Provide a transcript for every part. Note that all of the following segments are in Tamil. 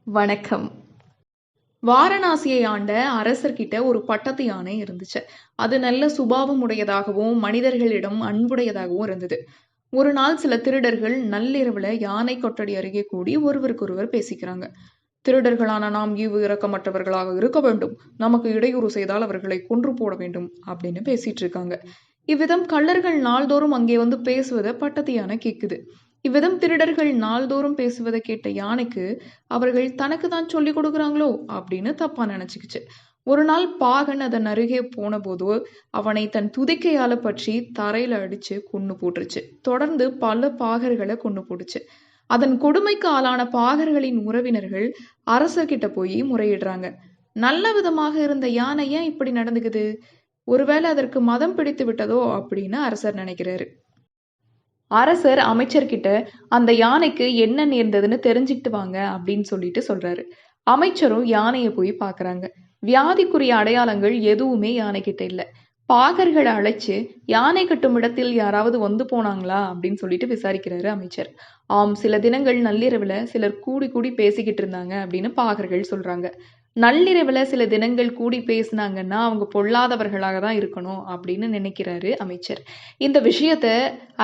வணக்கம். வாரணாசியை ஆண்ட அரசர்கிட்ட ஒரு பட்டத்து யானை இருந்துச்சு. அது நல்ல சுபாவம் உடையதாகவும் மனிதர்களிடம் அன்புடையதாகவும் இருந்தது. ஒரு நாள் சில திருடர்கள் நள்ளிரவுல யானை கொட்டடி அருகே கூடி ஒருவருக்கொருவர் பேசிக்கிறாங்க. திருடர்களான நாம் ஈவு இரக்கமற்றவர்களாக இருக்க வேண்டும், நமக்கு இடையூறு செய்தால் அவர்களை கொன்று போட வேண்டும் அப்படின்னு பேசிட்டு இருக்காங்க. இவ்விதம் கள்ளர்கள் நாள்தோறும் அங்கே வந்து பேசுவதை பட்டத்து யானை கேக்குது. இவ்விதம் திருடர்கள் நாள்தோறும் பேசுவதை கேட்ட யானைக்கு அவர்கள் தனக்கு தான் சொல்லி கொடுக்குறாங்களோ அப்படின்னு தப்பா நினைச்சுக்கிச்சு. ஒரு நாள் பாகன் அதன் அருகே போன போது அவனை தன் துதிக்கையால பற்றி தரையில அடிச்சு கொன்னு போட்டுருச்சு. தொடர்ந்து பல பாகர்களை கொன்னு போட்டுச்சு. அதன் கொடுமைக்கு ஆளான பாகர்களின் உறவினர்கள் அரசர்கிட்ட போய் முறையிடுறாங்க. நல்ல விதமாக இருந்த யானை ஏன் இப்படி நடந்துக்குது? ஒருவேளை அதற்கு மதம் பிடித்து விட்டதோ அப்படின்னு அரசர் நினைக்கிறாரு. அரசர் அமைச்சர்கிட்ட அந்த யானைக்கு என்ன நேர்ந்ததுன்னு தெரிஞ்சுக்கிட்டு வாங்க அப்படின்னு சொல்லிட்டு சொல்றாரு. அமைச்சரும் யானையை போய் பாக்குறாங்க. வியாதிக்குரிய அடையாளங்கள் எதுவுமே யானை கிட்ட இல்ல. பாகர்களை அழைச்சு யானை கட்டும் இடத்தில் யாராவது வந்து போனாங்களா அப்படின்னு சொல்லிட்டு விசாரிக்கிறாரு அமைச்சர். ஆம், சில தினங்கள் நள்ளிரவுல சிலர் கூடி கூடி பேசிக்கிட்டு இருந்தாங்க அப்படின்னு பாகர்கள் சொல்றாங்க. நள்ளிரவுல சில தினங்கள் கூடி பேசினாங்கன்னா அவங்க பொல்லாதவர்களாக தான் இருக்கணும் அப்படின்னு நினைக்கிறாரு அமைச்சர். இந்த விஷயத்த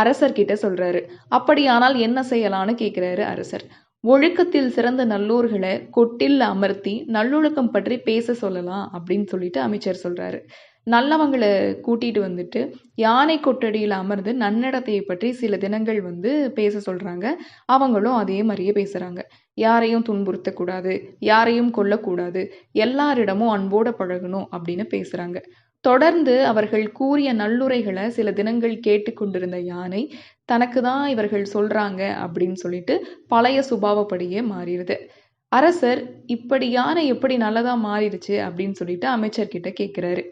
அரசர்கிட்ட சொல்றாரு. அப்படியானால் என்ன செய்யலான்னு கேட்கிறாரு அரசர். ஒழுக்கத்தில் சிறந்த நல்லோர்களை கொட்டில் அமர்த்தி நல்லொழுக்கம் பற்றி பேச சொல்லலாம் அப்படின்னு சொல்லிட்டு அமைச்சர் சொல்றாரு. நல்லவங்களை கூட்டிட்டு வந்துட்டு யானை கொட்டடியில் அமர்ந்து நன்னடத்தையை பற்றி சில தினங்கள் வந்து பேச சொல்றாங்க. அவங்களும் அதே மாதிரியே பேசுறாங்க. யாரையும் துன்புறுத்தக்கூடாது, யாரையும் கொல்லக்கூடாது, எல்லாரிடமும் அன்போட பழகணும் அப்படின்னு பேசுறாங்க. தொடர்ந்து அவர்கள் கூறிய நல்லுரைகளை சில தினங்கள் கேட்டுக்கொண்டிருந்த யானை தனக்கு தான் இவர்கள் சொல்றாங்க அப்படின்னு சொல்லிட்டு பழைய சுபாவப்படியே மாறிடுது. அரசர் இப்படி யானை எப்படி நல்லதா மாறிடுச்சு அப்படின்னு சொல்லிட்டு அமைச்சர்கிட்ட கேட்கிறாரு.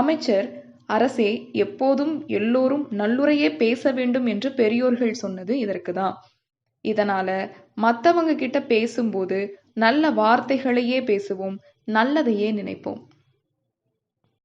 அமைச்சர், அரசே, எப்போதும் எல்லோரும் நல்லுரையே பேச வேண்டும் என்று பெரியோர்கள் சொன்னது இதற்குதான். இதனால மத்தவங்க கிட்ட பேசும்போது நல்ல வார்த்தைகளையே பேசுவோம், நல்லதையே நினைப்போம்.